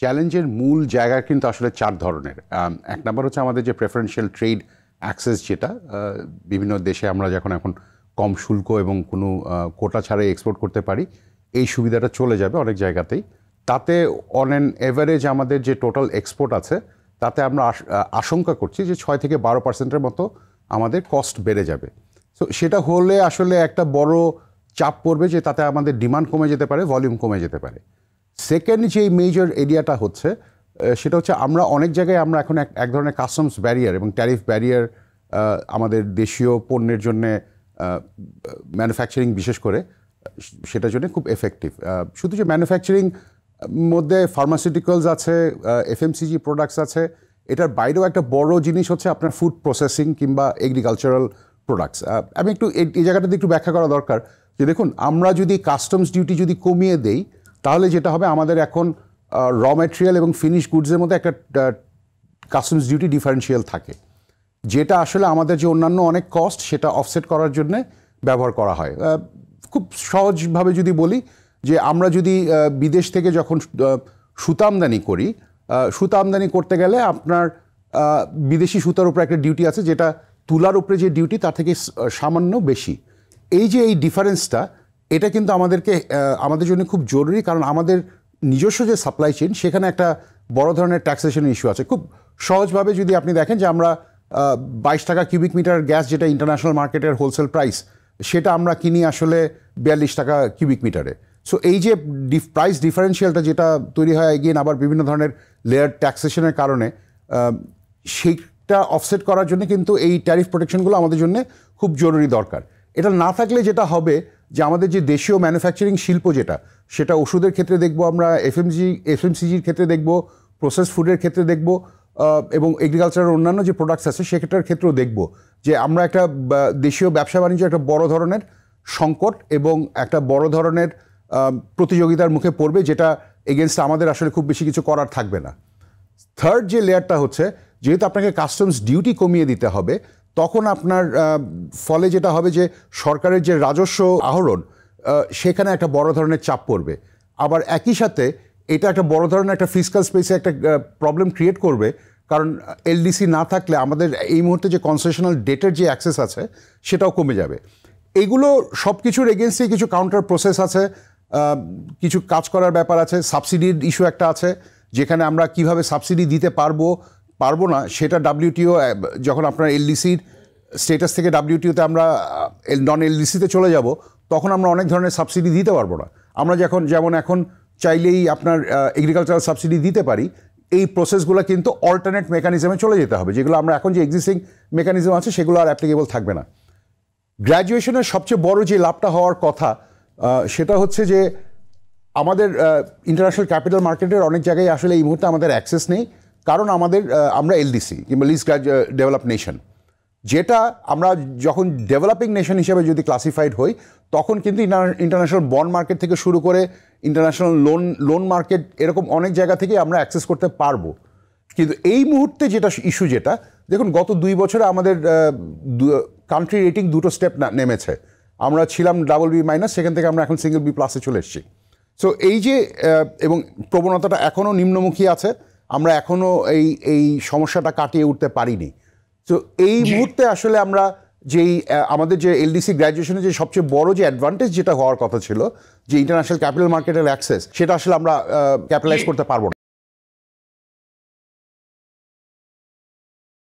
চ্যালেঞ্জের মূল জায়গা কিন্তু আসলে 4 ধরনের। এক নাম্বার হচ্ছে আমাদের যে প্রেফারেন্সিয়াল ট্রেড অ্যাক্সেস, যেটা বিভিন্ন দেশে আমরা যখন এখন কম শুল্ক এবং কোনো কোটা ছাড়াই এক্সপোর্ট করতে পারি, এই সুবিধাটা চলে যাবে অনেক জায়গাতেই। তাতে অন অ্যান এভারেজ আমাদের যে টোটাল এক্সপোর্ট আছে তাতে আমরা আশঙ্কা করছি যে 6 থেকে 12% মতো আমাদের কস্ট বেড়ে যাবে। সো সেটা হলে আসলে একটা বড় চাপ পড়বে, যে তাতে আমাদের ডিমান্ড কমে যেতে পারে, ভলিউম কমে যেতে পারে। সেকেন্ড যে মেজর এরিয়াটা হচ্ছে সেটা হচ্ছে আমরা অনেক জায়গায় আমরা এখন এক ধরনের কাস্টমস ব্যারিয়ার এবং ট্যারিফ ব্যারিয়ার আমাদের দেশীয় পণ্যের জন্য ম্যানুফ্যাকচারিং বিশেষ করে সেটার জন্য খুব এফেক্টিভ। শুধু যে ম্যানুফ্যাকচারিং মধ্যে ফার্মাসিউটিক্যালস আছে, এফএমসিজি প্রোডাক্টস আছে, এটার বাইরেও একটা বড় জিনিস হচ্ছে আপনার ফুড প্রসেসিং কিংবা এগ্রিকালচারাল প্রোডাক্টস। আমি একটু এই জায়গাটাতে একটু ব্যাখ্যা করা দরকার যে দেখুন, আমরা যদি কাস্টমস ডিউটি যদি কমিয়ে দেই তাহলে যেটা হবে, আমাদের এখন র ম্যাটেরিয়াল এবং ফিনিশ গুডসের মধ্যে একটা কাস্টমস ডিউটি ডিফারেন্সিয়াল থাকে, যেটা আসলে আমাদের যে অন্যান্য অনেক কস্ট সেটা অফসেট করার জন্য ব্যবহার করা হয়। খুব সহজভাবে যদি বলি যে আমরা যদি বিদেশ থেকে যখন সুতা আমদানি করি, সুতা আমদানি করতে গেলে আপনার বিদেশি সুতার উপরে একটা ডিউটি আছে, যেটা তুলার উপরে যে ডিউটি তার থেকে সামান্য বেশি। এই যে এই ডিফারেন্সটা, এটা কিন্তু আমাদের জন্য খুব জরুরি, কারণ আমাদের নিজস্ব যে সাপ্লাই চেইন সেখানে একটা বড় ধরনের ট্যাক্সেশন ইস্যু আছে। খুব সহজভাবে যদি আপনি দেখেন যে আমরা 22 টাকা কিউবিক মিটার গ্যাস, যেটা ইন্টারন্যাশনাল মার্কেটের হোলসেল প্রাইস, সেটা আমরা কিনি আসলে 42 টাকা কিউবিক মিটারে। সো এই যে প্রাইস ডিফারেন্সিয়ালটা যেটা তৈরি হয় এগেইন আবার বিভিন্ন ধরনের লেয়ার ট্যাক্সেশনের কারণে, সেইটা অফসেট করার জন্য কিন্তু এই ট্যারিফ প্রোটেকশনগুলো আমাদের জন্য খুব জরুরি দরকার। এটা না থাকলে যেটা হবে যে আমাদের যে দেশীয় ম্যানুফ্যাকচারিং শিল্প, সেটা ওষুধের ক্ষেত্রে দেখব আমরা, এফএমসিজির ক্ষেত্রে দেখব, প্রসেস ফুডের ক্ষেত্রে দেখব, এবং এগ্রিকালচারের অন্যান্য যে প্রোডাক্টস আছে সেটার ক্ষেত্রেও দেখব যে আমরা একটা দেশীয় ব্যবসা বাণিজ্য একটা বড় ধরনের সংকট এবং একটা বড় ধরনের প্রতিযোগিতার মুখে পড়বে, যেটা এগেনস্ট আমাদের আসলে খুব বেশি কিছু করার থাকবে না। থার্ড যে লেয়ারটা হচ্ছে, যেহেতু আপনাকে কাস্টমস ডিউটি কমিয়ে দিতে হবে, তখন আপনার ফলে যেটা হবে যে সরকারের যে রাজস্ব আহরণ, সেখানে একটা বড় ধরনের চাপ পড়বে। আবার একই সাথে এটা একটা বড় ধরনের একটা ফিসকাল স্পেসে একটা প্রবলেম ক্রিয়েট করবে, কারণ এলডিসি না থাকলে আমাদের এই মুহূর্তে যে কনসেশনাল ডেটের যে অ্যাক্সেস আছে সেটাও কমে যাবে। এগুলো সব কিছুর এগেনস্টে কিছু কাউন্টার প্রসেস আছে, কিছু কাজ করার ব্যাপার আছে, সাবসিডির ইস্যু একটা আছে, যেখানে আমরা কিভাবে সাবসিডি দিতে পারবো না সেটা ডাব্লিউটিও, যখন আপনার এলডিসির স্টেটাস থেকে ডাব্লিউটিওতে আমরা নন এলডিসিতে চলে যাব, তখন আমরা অনেক ধরনের সাবসিডি দিতে পারবো না। আমরা যেমন এখন চাইলেই আপনার এগ্রিকালচারাল সাবসিডি দিতে পারি, এই প্রসেসগুলো কিন্তু অল্টারনেট মেকানিজমে চলে যেতে হবে, যেগুলো আমরা এখন যে এক্সিস্টিং মেকানিজম আছে সেগুলো আর অ্যাপ্লিকেবল থাকবে না। গ্র্যাজুয়েশনের সবচেয়ে বড় যে লাভটা হওয়ার কথা, সেটা হচ্ছে যে আমাদের ইন্টারন্যাশনাল ক্যাপিটাল মার্কেটের অনেক জায়গায় আসলে এই মুহূর্তে আমাদের অ্যাক্সেস নেই, কারণ আমরা এলডিসি কিংবা লিস্ট ডেভেলপ নেশন, যেটা আমরা যখন ডেভেলপিং নেশন হিসেবে যদি ক্লাসিফাইড হই, তখন কিন্তু ইন্টারন্যাশনাল বন্ড মার্কেট থেকে শুরু করে ইন্টারন্যাশনাল লোন মার্কেট, এরকম অনেক জায়গা থেকে আমরা অ্যাক্সেস করতে পারবো। কিন্তু এই মুহূর্তে যেটা ইস্যু, যেটা দেখুন গত 2 বছরে আমাদের কান্ট্রি রেটিং দুটো স্টেপ নেমেছে। আমরা ছিলাম BB-, সেখান থেকে আমরা এখন B+ চলে এসেছি। সো এই যে এবং প্রবণতাটা এখনও নিম্নমুখী আছে, আমরা এখনও এই সমস্যাটা কাটিয়ে উঠতে পারিনি। তো এই মুহূর্তে আসলে আমরা আমাদের যে এলডিসি গ্র্যাজুয়েশনের যে সবচেয়ে বড় যে অ্যাডভান্টেজ যেটা হওয়ার কথা ছিল, যে ইন্টারন্যাশনাল ক্যাপিটাল মার্কেটের অ্যাক্সেস, সেটা আসলে আমরা ক্যাপিটালাইজ করতে পারবো না।